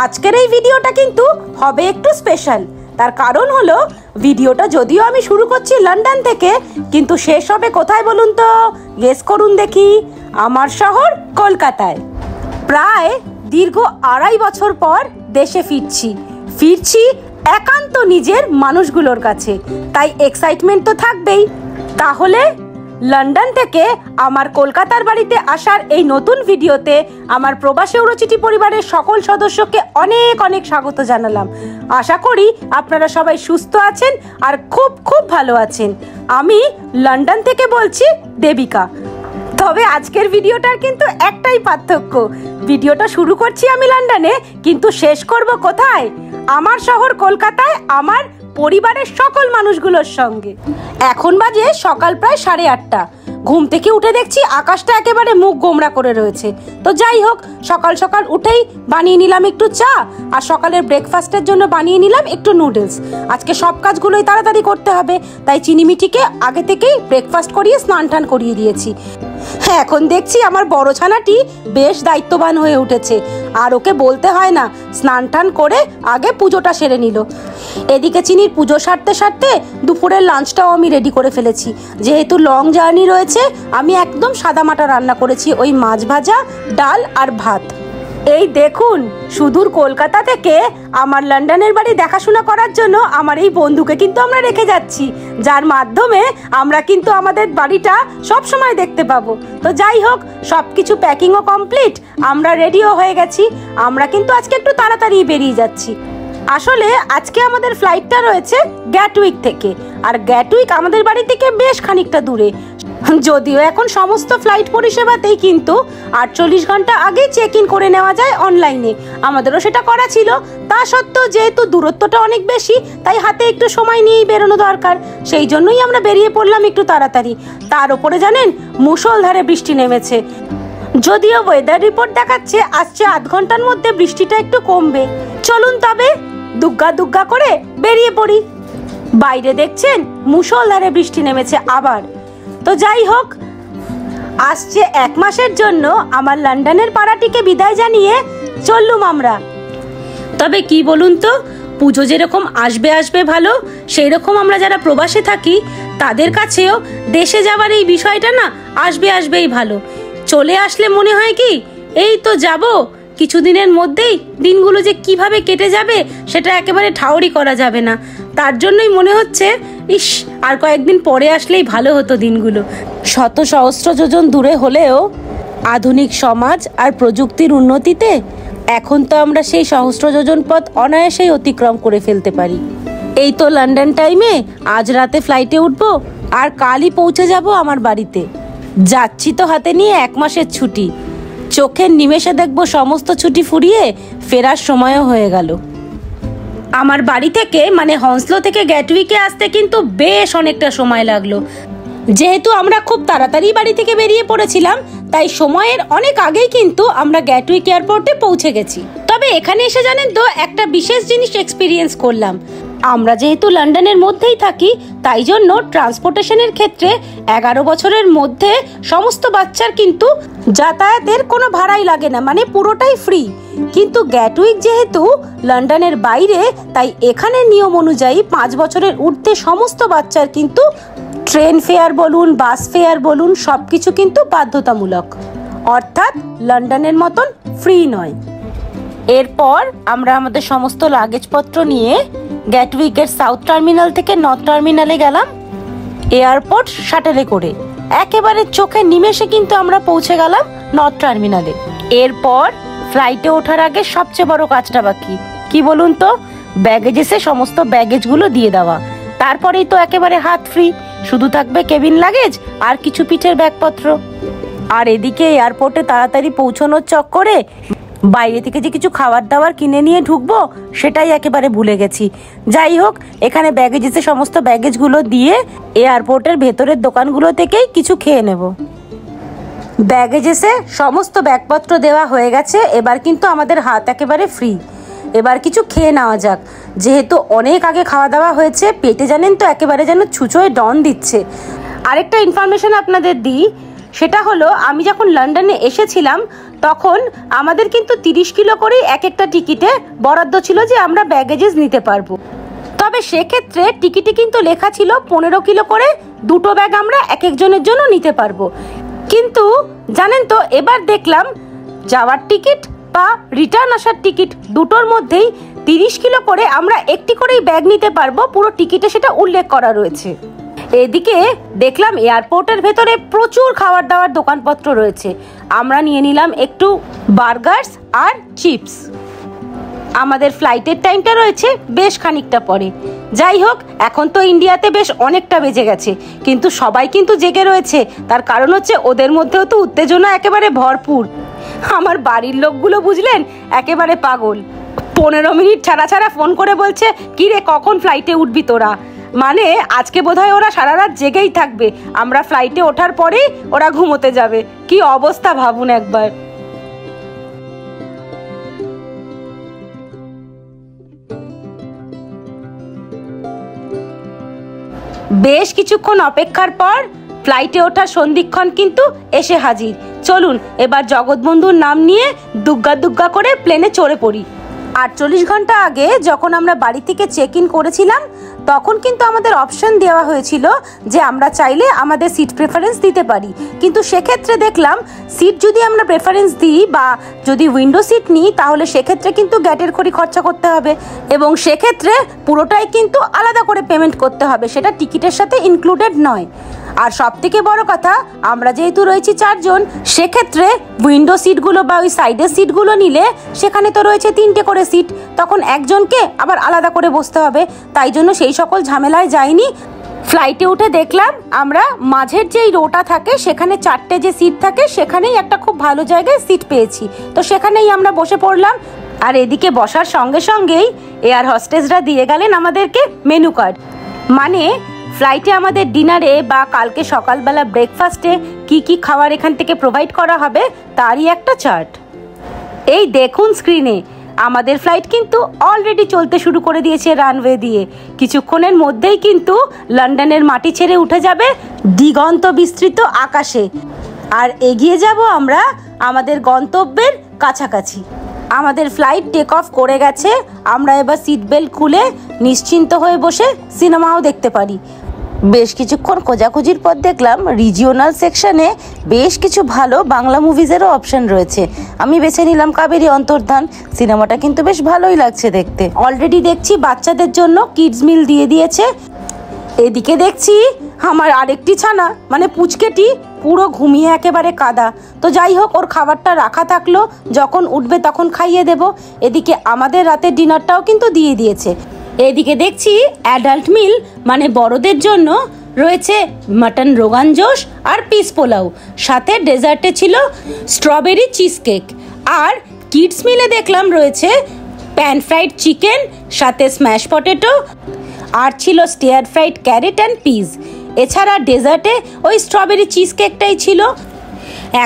আজকের এই ভিডিওটা কিন্তু হবে একটু স্পেশাল। তার কারণ হলো ভিডিওটা যদিও আমি শুরু করছি লন্ডন থেকে, কিন্তু শেষ হবে কোথায় বলুন তো? গেস করুন দেখি। আমার শহর কলকাতায়। প্রায় দীর্ঘ 2.5 বছর পর দেশে ফিরছি একান্ত নিজের মানুষগুলোর কাছে, তাই এক্সাইটমেন্ট তো থাকবেই। তাহলে লন্ডন থেকে আমার কলকাতার বাড়িতে আসার এই নতুন ভিডিওতে আমার প্রবাসী উড়োচিটি পরিবারের সকল সদস্যকে অনেক অনেক স্বাগত জানালাম। আশা করি আপনারা সবাই সুস্থ আছেন আর খুব খুব ভালো আছেন। আমি লন্ডন থেকে বলছি দেবিকা। তবে আজকের ভিডিওটার কিন্তু একটাই পার্থক্য, ভিডিওটা শুরু করছি আমি লন্ডনে, কিন্তু শেষ করব কোথায়? আমার শহর কলকাতায় আমার পরিবারের সকল মানুষগুলোর সঙ্গে। এখন বাজে সকাল প্রায় 8:30। ঘুম থেকে উঠে দেখছি আকাশটা একেবারে মুখ গোমড়া করে রয়েছে। তো যাই হোক, সকাল সকাল উঠেই বানিয়ে নিলাম একটু চা, আর সকালের ব্রেকফাস্টের জন্য বানিয়ে নিলাম একটু নুডলস। আজকে সব কাজগুলোই তাড়াতাড়ি করতে হবে, তাই চিনিমিঠিকে আগে থেকেই ব্রেকফাস্ট করিয়ে স্নান টান করিয়ে দিয়েছি। হ্যাঁ, এখন দেখছি আমার বড় ছানাটি বেশ দায়িত্ববান হয়ে উঠেছে, আর ওকে বলতে হয় না, স্নান টান করে আগে পুজোটা সেরে নিল। এদিকে চিনির পুজো সারতে সারতে দুপুরের লাঞ্চটাও আমি রেডি করে ফেলেছি। যেহেতু লং জার্নি রয়েছে, আমি একদম সাদামাটা রান্না করেছি, ওই মাছ ভাজা, ডাল আর ভাত। এই দেখুন, সুদূর কলকাতা থেকে আমার লন্ডনের বাড়ি দেখাশোনা করার জন্য আমার এই বন্ধুকে কিন্তু আমরা রেখে যাচ্ছি, যার মাধ্যমে আমরা কিন্তু আমাদের বাড়িটা সব সময় দেখতে পাবো। তো যাই হোক, সব কিছু প্যাকিংও কমপ্লিট, আমরা রেডিও হয়ে গেছি। আমরা কিন্তু আজকে একটু তাড়াতাড়ি বেরিয়ে যাচ্ছি। আসলে আজকে আমাদের ফ্লাইটটা রয়েছে গ্যাটউইক থেকে, আর গ্যাটউইক আমাদের বাড়ি থেকে বেশ খানিকটা দূরে। যদিও এখন সমস্ত ফ্লাইট পরিষেবাতেই কিন্তু 48 ঘন্টা আগেই চেক ইন করে নেওয়া যায় অনলাইনে। আমাদেরও সেটা করা ছিল, তা সত্ত্বেও যেহেতু দূরত্বটা অনেক বেশি, তাই হাতে একটু সময় নিয়েই বেরোনো দরকার। সেই জন্যই আমরা বেরিয়ে পড়লাম একটু তাড়াতাড়ি। তার উপরে জানেন, মুষলধারে বৃষ্টি নেমেছে। যদিও ওয়েদার রিপোর্ট দেখাচ্ছে আসছে 8 ঘন্টার মধ্যে বৃষ্টিটা একটু কমবে। চলুন তবে দুগ্গা দুগ্গা করে বেরিয়ে পড়ি। বাইরে দেখছেন মুষলধারে বৃষ্টি নেমেছে আবার। তো যাই হোক, আসছে 1 মাসের জন্য আমার লন্ডনের পাড়াটিকে বিদায় জানিয়ে চললুম আমরা। তবে কি বলুন তো, পুজো যেরকম আসবে ভালো, সেই রকম আমরা যারা প্রবাসে থাকি তাদের কাছেও দেশে যাওয়ার এই বিষয়টা না আসবেই ভালো। চলে আসলে মনে হয় কি, এই তো যাব, কিছুদিনের মধ্যেই দিনগুলো যে কিভাবে কেটে যাবে সেটা একেবারে ঠাউরি করা যাবে না। তার জন্যই মনে হচ্ছে, ইস, আর কয়েকদিন পরে আসলেই ভালো হতো দিনগুলো। শত সহস্র যোজন দূরে হলেও আধুনিক সমাজ আর প্রযুক্তির উন্নতিতে এখন তো আমরা সেই সহস্র যোজন পথ অনায়াসেই অতিক্রম করে ফেলতে পারি। এই তো লন্ডন টাইমে আজ রাতে ফ্লাইটে উঠবো, আর কালই পৌঁছে যাব আমার বাড়িতে। যাচ্ছি তো হাতে নিয়ে 1 মাসের ছুটি। চোখের নিমেষে দেখবো সমস্ত ছুটি ফুরিয়ে ফেরার সময়ও হয়ে গেল। আমার বাড়ি থেকে মানে হন্সলো থেকে গ্যাটউইকে আসতে কিন্তু বেশ অনেকটা সময় লাগলো। যেহেতু আমরা খুব তাড়াতাড়ি বাড়ি থেকে বেরিয়ে পড়েছিলাম, তাই সময়ের অনেক আগেই কিন্তু আমরা গ্যাটউইক এয়ারপোর্টে পৌঁছে গেছি। তবে এখানে এসে জানেন তো, একটা বিশেষ জিনিস এক্সপিরিয়েন্স করলাম। আমরা যেহেতু লন্ডনের মধ্যেই থাকি, তাই জন্য ট্রান্সপোর্টেশনের ক্ষেত্রে 11 বছরের মধ্যে সমস্ত বাচ্চার কিন্তু যাতায়াতের কোনো ভাড়াই লাগে না, মানে পুরোটাই ফ্রি। কিন্তু গ্যাটউইক যেহেতু লন্ডনের বাইরে, তাই এখানের নিয়ম অনুযায়ী 5 বছরের ঊর্ধ্বে সমস্ত বাচ্চার কিন্তু ট্রেন ফেয়ার বলুন, বাস ফেয়ার বলুন, সব কিছু কিন্তু বাধ্যতামূলক, অর্থাৎ লন্ডনের মতন ফ্রি নয়। এরপর আমরা আমাদের সমস্ত লাগেজপত্র নিয়ে গ্যাটউইকের সাউথ টার্মিনাল থেকে নর্থ টার্মিনালে গেলাম এয়ারপোর্ট শাটেলে করে। একেবারে চোখের নিমেষে কিন্তু আমরা পৌঁছে গেলাম নর্থ টার্মিনালে। এরপর ফ্লাইটে ওঠার আগে সবচেয়ে বড় কাজটা বাকি, কি বলুন তো? ব্যাগেজেসে সমস্ত ব্যাগেজগুলো দিয়ে দেওয়া। তারপরেই তো একেবারে হাত ফ্রি, শুধু থাকবে কেবিন লাগেজ আর কিছু পিঠের ব্যাগপত্র। আর এদিকে এয়ারপোর্টে তাড়াতাড়ি পৌঁছানোর চক্করে বাইরে থেকে যে কিছু খাবার দাবার কিনে নিয়ে ঢুকবো, সেটাই একেবারে ভুলে গেছি। যাই হোক, এখানে ব্যাগেজেসে সমস্ত ব্যাগেজগুলো দিয়ে এয়ারপোর্টের ভেতরের দোকানগুলো থেকেই কিছু খেয়ে নেব। ব্যাগেজেসে সমস্ত ব্যাগপত্র দেওয়া হয়ে গেছে, এবার কিন্তু আমাদের হাত একেবারে ফ্রি। এবার কিছু খেয়ে নেওয়া যাক। যেহেতু অনেক আগে খাওয়া দাওয়া হয়েছে, পেটে জানেন তো একেবারে যেন ছুঁচোয় ডন দিচ্ছে। আরেকটা ইনফরমেশন আপনাদের দিই, সেটা হলো আমি যখন লন্ডনে এসেছিলাম তখন আমাদের কিন্তু 30 কিলো করেই এক একটা টিকিটে বরাদ্দ ছিল যে আমরা ব্যাগেজেস নিতে পারবো। তবে সেক্ষেত্রে টিকিটে কিন্তু লেখা ছিল 15 কিলো করে দুটো ব্যাগ আমরা এক একজনের জন্য নিতে পারবো। কিন্তু জানেন তো, এবার দেখলাম যাওয়ার টিকিট বা রিটার্ন আসার টিকিট দুটোর মধ্যেই 30 কিলো করে আমরা একটি করেই ব্যাগ নিতে পারবো, পুরো টিকিটে সেটা উল্লেখ করা রয়েছে। এদিকে দেখলাম এয়ারপোর্টের ভেতরে প্রচুর খাবার দাবার দোকানপত্র রয়েছে। আমরা নিয়ে নিলাম একটু বার্গার্স আর চিপস। আমাদের ফ্লাইটের টাইমটা রয়েছে বেশ খানিকটা পরে। যাই হোক, এখন তো ইন্ডিয়াতে বেশ অনেকটা বেজে গেছে, কিন্তু সবাই কিন্তু জেগে রয়েছে। তার কারণ হচ্ছে ওদের মধ্যেও তো উত্তেজনা একেবারে ভরপুর। আমার বাড়ির লোকগুলো বুঝলেন একেবারে পাগল। 15 মিনিট ছাড়া ছাড়া ফোন করে বলছে, কি রে কখন ফ্লাইটে উঠবি তোরা? মানে আজকে বোধহয় ওরা সারা রাত জেগেই থাকবে, আমরা ফ্লাইটে ওঠার পরেই ওরা ঘুমোতে যাবে। কি অবস্থা ভাবুন একবার। বেশ কিছুক্ষণ অপেক্ষার পর ফ্লাইটে ওঠার সন্ধিক্ষণ কিন্তু এসে হাজির। চলুন এবার জগৎবন্ধুর নাম নিয়ে দুগ্গা দুগ্গা করে প্লেনে চড়ে পড়ি। 48 ঘন্টা আগে যখন আমরা বাড়ি থেকে চেক ইন করেছিলাম, তখন কিন্তু আমাদের অপশন দেওয়া হয়েছিল যে আমরা চাইলে আমাদের সিট প্রেফারেন্স দিতে পারি। কিন্তু সেক্ষেত্রে দেখলাম সিট যদি আমরা প্রেফারেন্স দিই বা যদি উইন্ডো সিট নিই, তাহলে সেক্ষেত্রে কিন্তু গ্যাটের খড়ি খরচা করতে হবে এবং সেক্ষেত্রে পুরোটাই কিন্তু আলাদা করে পেমেন্ট করতে হবে, সেটা টিকিটের সাথে ইনক্লুডেড নয়। আর সব থেকে বড় কথা, আমরা যেহেতু রয়েছি 4 জন, সেক্ষেত্রে উইন্ডো সিটগুলো বা ওই সাইডের সিটগুলো নিলে সেখানে তো রয়েছে 3টে করে সিট, তখন একজনকে আবার আলাদা করে বসতে হবে। তাই জন্য সেই সকল ঝামেলায় যাইনি। ফ্লাইটে উঠে দেখলাম আমরা মাঝের যেই রোটা থাকে সেখানে 4টে যে সিট থাকে, সেখানেই একটা খুব ভালো জায়গায় সিট পেয়েছি, তো সেখানেই আমরা বসে পড়লাম। আর এদিকে বসার সঙ্গে সঙ্গেই এয়ার হোস্টেসরা দিয়ে গেলেন আমাদেরকে মেনু কার্ড, মানে ফ্লাইটে আমাদের ডিনারে বা কালকে সকালবেলা ব্রেকফাস্টে কি কি খাবার এখান থেকে প্রোভাইড করা হবে তারই একটা চার্ট। এই দেখুন স্ক্রিনে, আমাদের ফ্লাইট কিন্তু অলরেডি চলতে শুরু করে দিয়েছে রানওয়ে দিয়ে। কিছুক্ষণের মধ্যেই কিন্তু লন্ডনের মাটি ছেড়ে উঠে যাবে দিগন্ত বিস্তৃত আকাশে, আর এগিয়ে যাব আমরা আমাদের গন্তব্যের কাছাকাছি। আমাদের ফ্লাইট টেক অফ করে গেছে। আমরা এবার সিট বেল্ট খুলে নিশ্চিন্ত হয়ে বসে সিনেমাও দেখতে পারি। বেশ কিছুক্ষণ খোঁজাখুঁজির পর দেখলাম রিজিওনাল সেকশনে বেশ কিছু ভালো বাংলা মুভিজেরও অপশন রয়েছে। আমি বেছে নিলাম কাবেরী অন্তর্ধান। সিনেমাটা কিন্তু বেশ ভালোই লাগছে দেখতে। অলরেডি দেখছি বাচ্চাদের জন্য কিডস মিল দিয়ে দিয়েছে। এদিকে দেখছি আমার আরেকটি ছানা, মানে পুচকেটি, পুরো ঘুমিয়ে একেবারে কাদা। তো যাই হোক, ওর খাবারটা রাখা থাকলো, যখন উঠবে তখন খাইয়ে দেব। এদিকে আমাদের রাতের ডিনারটাও কিন্তু দিয়ে দিয়েছে। এদিকে দেখছি অ্যাডাল্ট মিল, মানে বড়দের জন্য রয়েছে মাটন রোগান জোশ আর পিস পোলাও, সাথে ডেজার্টে ছিল স্ট্রবেরি চিজ কেক। আর কিডস মিলে দেখলাম রয়েছে প্যান ফ্রাইড চিকেন, সাথে স্ম্যাশ পটেটো, আর ছিল stir fried carrot and peas. এছাড়া ডেজার্টে ওই স্ট্রবেরি চিজ কেকটাই ছিল।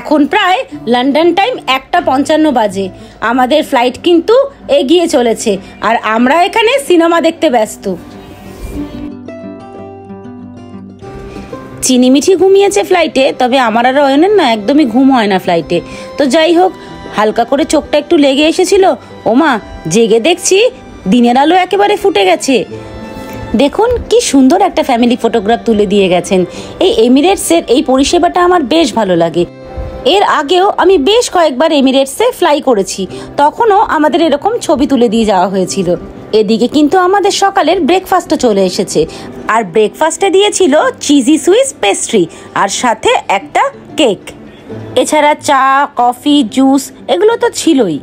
এখন প্রায় লন্ডন টাইম 1:55 বাজে। আমাদের ফ্লাইট কিন্তু এগিয়ে চলেছে আর আমরা এখানে সিনেমা দেখতে ব্যস্ত। চিনিমিঠি ঘুমিয়েছে ফ্লাইটে, তবে আমার আর অয়নের না একদমই ঘুম হয় না ফ্লাইটে। তো যাই হোক, হালকা করে চোখটা একটু লেগে এসেছিল। ওমা, জেগে দেখছি দিনের আলো একেবারে ফুটে গেছে। দেখুন কি সুন্দর একটা ফ্যামিলি ফটোগ্রাফ তুলে দিয়ে গেছেন। এই এমিরেটসের এই পরিষেবাটা আমার বেশ ভালো লাগে। এর আগেও আমি বেশ কয়েকবার এমিরেটসে ফ্লাই করেছি, তখনও আমাদের এরকম ছবি তুলে দিয়ে যাওয়া হয়েছিল। এদিকে কিন্তু আমাদের সকালের ব্রেকফাস্টও চলে এসেছে, আর ব্রেকফাস্টে দিয়েছিল চিজি সুইস পেস্ট্রি আর সাথে একটা কেক। এছাড়া চা, কফি, জুস এগুলো তো ছিলই।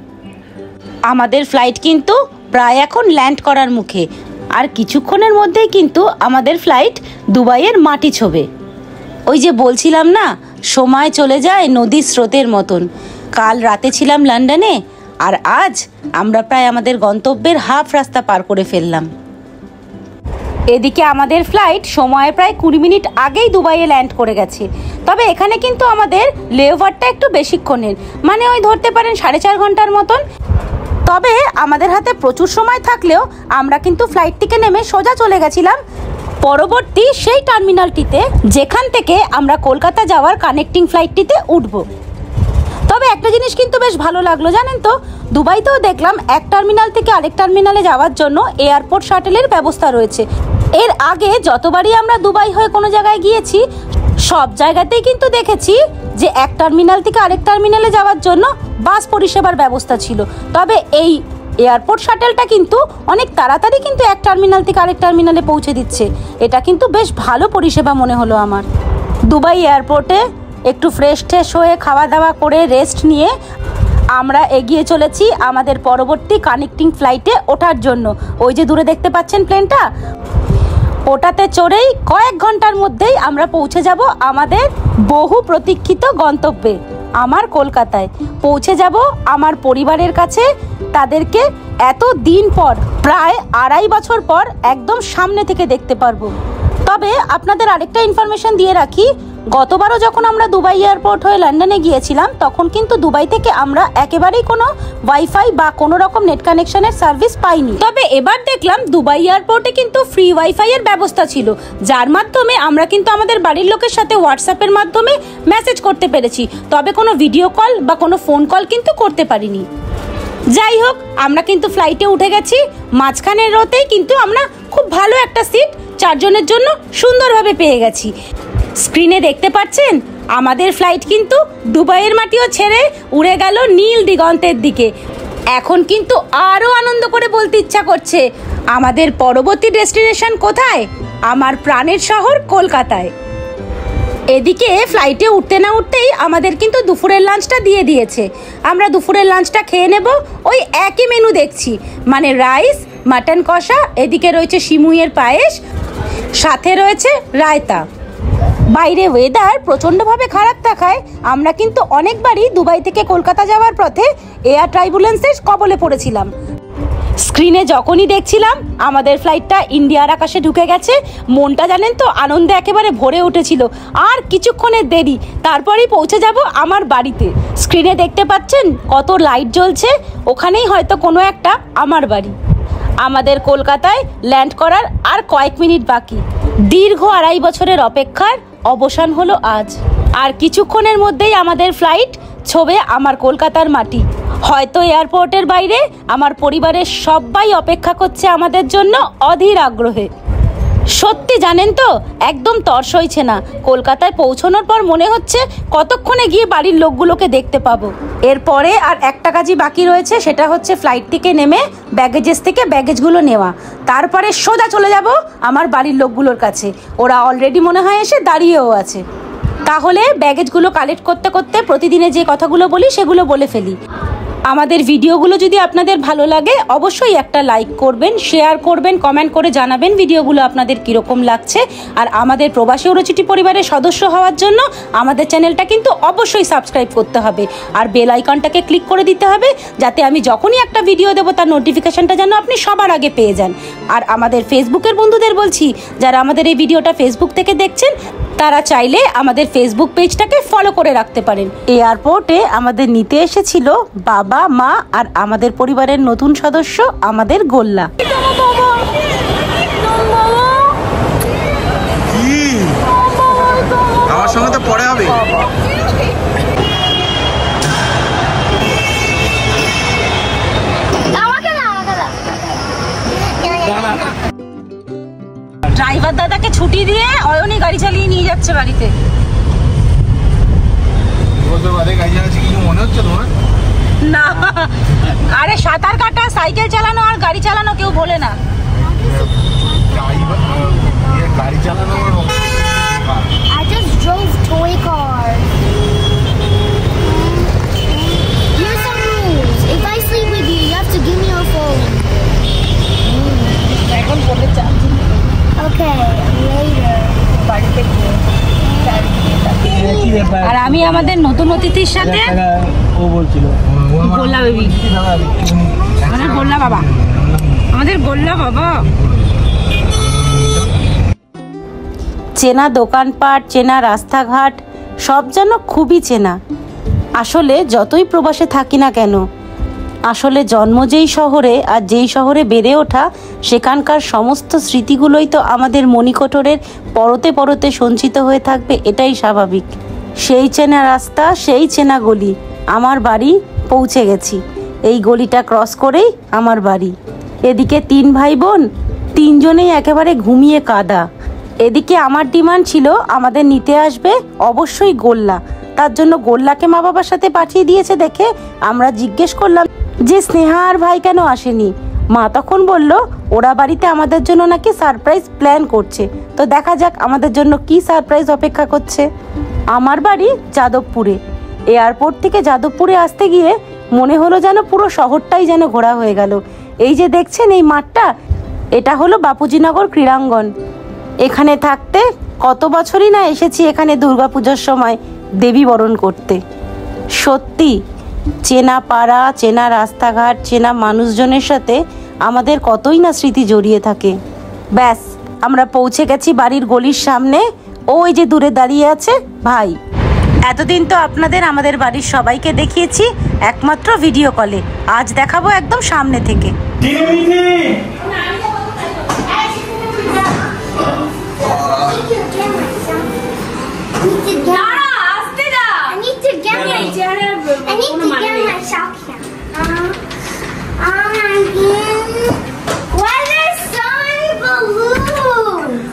আমাদের ফ্লাইট কিন্তু প্রায় এখন ল্যান্ড করার মুখে, আর কিছুক্ষণের মধ্যেই কিন্তু আমাদের ফ্লাইট দুবাইয়ের মাটি ছোঁবে। ওই যে বলছিলাম না, সময় চলে যায় নদীর স্রোতের মতন। কাল রাতে ছিলাম লন্ডনে, আর আজ আমরা প্রায় আমাদের গন্তব্যের হাফ রাস্তা পার করে ফেললাম। এদিকে আমাদের ফ্লাইট সময়ে প্রায় 20 মিনিট আগেই দুবাইয়ে ল্যান্ড করে গেছে। তবে এখানে কিন্তু আমাদের লেওভারটা একটু বেশিক্ষণের, মানে ওই ধরতে পারেন 4.5 ঘন্টার মতন। তবে আমাদের হাতে প্রচুর সময় থাকলেও আমরা কিন্তু ফ্লাইট থেকে নেমে সোজা চলে গেছিলাম পরবর্তী সেই টার্মিনালটিতে, যেখান থেকে আমরা কলকাতা যাওয়ার কানেক্টিং ফ্লাইটটিতে উঠব। তবে একটা জিনিস কিন্তু বেশ ভালো লাগলো জানেন তো, দুবাইতেও দেখলাম এক টার্মিনাল থেকে আরেক টার্মিনালে যাওয়ার জন্য এয়ারপোর্ট শাটেলের ব্যবস্থা রয়েছে। এর আগে যতবারই আমরা দুবাই হয়ে কোনো জায়গায় গিয়েছি সব জায়গাতেই কিন্তু দেখেছি যে এক টার্মিনাল থেকে আরেক টার্মিনালে যাওয়ার জন্য বাস পরিষেবার ব্যবস্থা ছিল। তবে এই এয়ারপোর্ট শাটেলটা কিন্তু অনেক তাড়াতাড়ি কিন্তু এক টার্মিনাল থেকে আরেক টার্মিনালে পৌঁছে দিচ্ছে। এটা কিন্তু বেশ ভালো পরিষেবা মনে হলো আমার। দুবাই এয়ারপোর্টে একটু ফ্রেশ ট্রেশ হয়ে খাওয়া দাওয়া করে রেস্ট নিয়ে আমরা এগিয়ে চলেছি আমাদের পরবর্তী কানেক্টিং ফ্লাইটে ওঠার জন্য। ওই যে দূরে দেখতে পাচ্ছেন প্লেনটা, ওটাতে চড়েই কয়েক ঘন্টার মধ্যেই আমরা পৌঁছে যাব আমাদের বহু প্রতীক্ষিত গন্তব্যে, আমার কলকাতায়। পৌঁছে যাব আমার পরিবারের কাছে, তাদেরকে এত দিন পর, প্রায় 2.5 বছর পর একদম সামনে থেকে দেখতে পারবো। তবে আপনাদের আরেকটা ইনফরমেশন দিয়ে রাখি, গতবারও যখন আমরা দুবাই এয়ারপোর্ট হয়ে লন্ডনে গিয়েছিলাম তখন কিন্তু দুবাই থেকে আমরা একেবারেই কোনো ওয়াইফাই বা কোনো রকম নেট কানেকশনের সার্ভিস পাইনি। তবে এবার দেখলাম দুবাই এয়ারপোর্টে কিন্তু ফ্রি ওয়াইফাই এর ব্যবস্থা ছিল, যার মাধ্যমে আমরা কিন্তু আমাদের বাড়ির লোকের সাথে হোয়াটসঅ্যাপের মাধ্যমে মেসেজ করতে পেরেছি। তবে কোনো ভিডিও কল বা কোনো ফোন কল কিন্তু করতে পারিনি। যাই হোক, আমরা কিন্তু ফ্লাইটে উঠে গেছি। মাঝখানের রোতেই কিন্তু আমরা খুব ভালো একটা সিট 4 জনের জন্য সুন্দরভাবে পেয়ে গেছি। স্ক্রিনে দেখতে পাচ্ছেন আমাদের ফ্লাইট কিন্তু দুবাইয়ের মাটিও ছেড়ে উড়ে গেল নীল দিগন্তের দিকে। এখন কিন্তু আরও আনন্দ করে বলতে ইচ্ছা করছে, আমাদের পরবর্তী ডেস্টিনেশন কোথায়? আমার প্রাণের শহর কলকাতায়। এদিকে ফ্লাইটে উঠতে না উঠতেই আমাদের কিন্তু দুপুরের লাঞ্চটা দিয়ে দিয়েছে। আমরা দুপুরের লাঞ্চটা খেয়ে নেব। ওই একই মেনু দেখছি, মানে রাইস, মাটন কষা, এদিকে রয়েছে সিমুইয়ের পায়েস, সাথে রয়েছে রায়তা। বাইরে ওয়েদার প্রচণ্ডভাবে খারাপ থাকায় আমরা কিন্তু অনেকবারই দুবাই থেকে কলকাতা যাওয়ার পথে এয়ার টার্বুলেন্সের কবলে পড়েছিলাম। স্ক্রিনে যখনই দেখছিলাম আমাদের ফ্লাইটটা ইন্ডিয়ার আকাশে ঢুকে গেছে, মনটা জানেন তো আনন্দে একেবারে ভরে উঠেছিল। আর কিছুক্ষণের দেরি, তারপরেই পৌঁছে যাব আমার বাড়িতে। স্ক্রিনে দেখতে পাচ্ছেন কত লাইট জ্বলছে, ওখানেই হয়তো কোনো একটা আমার বাড়ি। আমাদের কলকাতায় ল্যান্ড করার আর কয়েক মিনিট বাকি। দীর্ঘ 2.5 বছরের অপেক্ষার অবসান হলো আজ। আর কিছুক্ষণের মধ্যেই আমাদের ফ্লাইট ছোবে আমার কলকাতার মাটি। হয়তো এয়ারপোর্টের বাইরে আমার পরিবারের সবাই অপেক্ষা করছে আমাদের জন্য অধীর আগ্রহে। সত্যি জানেন তো, একদম তর সইছে না। কলকাতায় পৌঁছানোর পর মনে হচ্ছে কতক্ষণে গিয়ে বাড়ির লোকগুলোকে দেখতে পাবো। এরপরে আর একটা কাজই বাকি রয়েছে, সেটা হচ্ছে ফ্লাইট থেকে নেমে ব্যাগেজেস থেকে ব্যাগেজগুলো নেওয়া। তারপরে সোজা চলে যাব আমার বাড়ির লোকগুলোর কাছে। ওরা অলরেডি মনে হয় এসে দাঁড়িয়েও আছে। তাহলে ব্যাগেজগুলো কালেক্ট করতে করতে প্রতিদিনে যে কথাগুলো বলি সেগুলো বলে ফেলি। আমাদের ভিডিওগুলো যদি আপনাদের ভালো লাগে অবশ্যই একটা লাইক করবেন, শেয়ার করবেন, কমেন্ট করে জানাবেন ভিডিওগুলো আপনাদের কীরকম লাগছে। আর আমাদের প্রবাসী অরুচিটি পরিবারের সদস্য হওয়ার জন্য আমাদের চ্যানেলটা কিন্তু অবশ্যই সাবস্ক্রাইব করতে হবে আর বেল আইকনটাকে ক্লিক করে দিতে হবে, যাতে আমি যখনই একটা ভিডিও দেবো তার নোটিফিকেশনটা যেন আপনি সবার আগে পেয়ে যান। আর আমাদের ফেসবুকের বন্ধুদের বলছি, যারা আমাদের এই ভিডিওটা ফেসবুক থেকে দেখছেন তারা চাইলে আমাদের ফেসবুক পেজটাকে ফলো করে রাখতে পারেন। এয়ারপোর্টে আমাদের নিতে এসেছিল বাবা, মা আর আমাদের পরিবারের নতুন সদস্য আমাদের গোল্লা। আমার সঙ্গে তো পরে হবে। ড্রাইভার দাদাকে ছুটি দিয়ে অয়নি গাড়ি চালিয়ে নিয়ে যাচ্ছে বাড়িতে। মনে হচ্ছে তোমার না, আরে সাঁতার কাটা, সাইকেল চালানো আর গাড়ি চালানো কেউ বলে না। গাড়ি চালানো I just drove toy cars. Here's some rules. If I sleep with you, you have to give me your phone. Okay, later. আর আমি আমাদের নতুন অতিথির সাথে ও বলছিল গোল্লা বেবি, আমাদের গোল্লা বাবা, আমাদের গোল্লা বাবা। চেনা দোকানপাট, চেনা রাস্তাঘাট সব যেন খুবই চেনা। আসলে যতই প্রবাসে থাকি না কেন, আসলে জন্ম যেই শহরে আর যেই শহরে বেড়ে ওঠা, সেখানকার সমস্ত স্মৃতিগুলোই তো আমাদের মণিকোঠরের পরতে পরতে সঞ্চিত হয়ে থাকবে, এটাই স্বাভাবিক। সেই চেনা রাস্তা, সেই চেনা গলি, আমার বাড়ি পৌঁছে গেছি। এই গলিটা ক্রস করেই আমার বাড়ি। এদিকে 3 ভাই বোন, 3জনেই একেবারে ঘুমিয়ে কাদা। এদিকে আমার ডিমান্ড ছিল আমাদের নিতে আসবে অবশ্যই গোল্লা। তার জন্য গোল্লাকে মা বাবার সাথে পাঠিয়ে দিয়েছে দেখে আমরা জিজ্ঞেস করলাম যে স্নেহা আর ভাই কেন আসেনি। মা তখন বলল ওরা বাড়িতে আমাদের জন্য নাকি সারপ্রাইজ প্ল্যান করছে। তো দেখা যাক আমাদের জন্য কি সারপ্রাইজ অপেক্ষা করছে। আমার বাড়ি যাদবপুরে। এয়ারপোর্ট থেকে যাদবপুরে আসতে গিয়ে মনে হলো যেন পুরো শহরটাই যেন ঘোরা হয়ে গেল। এই যে দেখছেন এই মাঠটা, এটা হলো বাপুজিনগর ক্রীড়াঙ্গন। এখানে থাকতে কত বছরই না এসেছি এখানে দুর্গাপূজার সময় দেবী বরণ করতে। সত্যি চেনা পাড়া, চেনা রাস্তাঘাট, চেনা মানুষজনের সাথে আমাদের কতই না স্মৃতি জড়িয়ে থাকে। ব্যাস আমরা পৌঁছে গেছি বাড়ির গলির সামনে। ওই যে দূরে দাঁড়িয়ে আছে ভাই। এতদিন তো আপনাদের আমাদের বাড়ির সবাইকে দেখিয়েছি একমাত্র ভিডিও কলে, আজ দেখাবো একদম সামনে থেকে।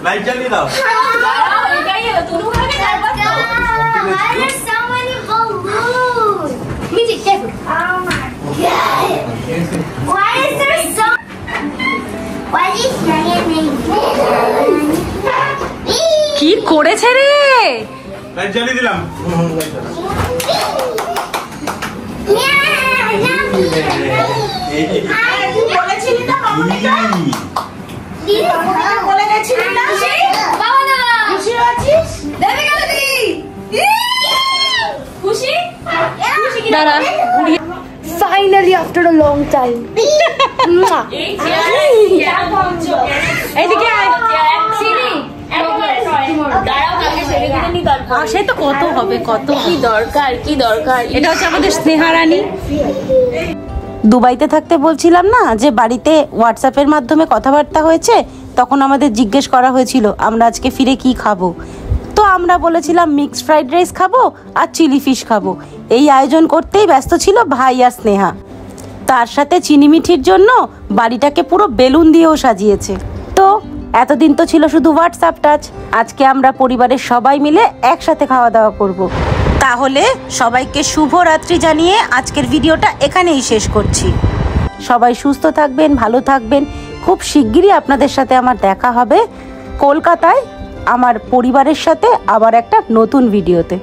লাইট জ্বালিয়ে দাও। কি করেছে রে? লাইট জ্বালিয়ে দিলাম। Finally, after a long time. সে তো কত হবে, কত কি দরকার এটা হচ্ছে আমাদের স্নেহা রানী। দুবাইতে থাকতে বলছিলাম না যে বাড়িতে হোয়াটসঅ্যাপের মাধ্যমে কথাবার্তা হয়েছে, তখন আমাদের জিজ্ঞেস করা হয়েছিল আমরা আজকে ফিরে কি খাবো। তো আমরা বলেছিলাম মিক্সড ফ্রাইড রাইস খাবো আর চিলি ফিশ খাবো। এই আয়োজন করতেই ব্যস্ত ছিল ভাই আর স্নেহা। তার সাথে চিনিমিঠির জন্য বাড়িটাকে পুরো বেলুন দিয়েও সাজিয়েছে। তো এতদিন তো ছিল শুধু হোয়াটসঅ্যাপ টাচ, আজকে আমরা পরিবারের সবাই মিলে একসাথে খাওয়া দাওয়া করব। তাহলে সবাইকে শুভ রাত্রি জানিয়ে আজকের ভিডিওটা এখানেই শেষ করছি। সবাই সুস্থ থাকবেন, ভালো থাকবেন। খুব শিগগিরই আপনাদের সাথে আমার দেখা হবে কলকাতায় আমার পরিবারের সাথে আবার একটা নতুন ভিডিওতে।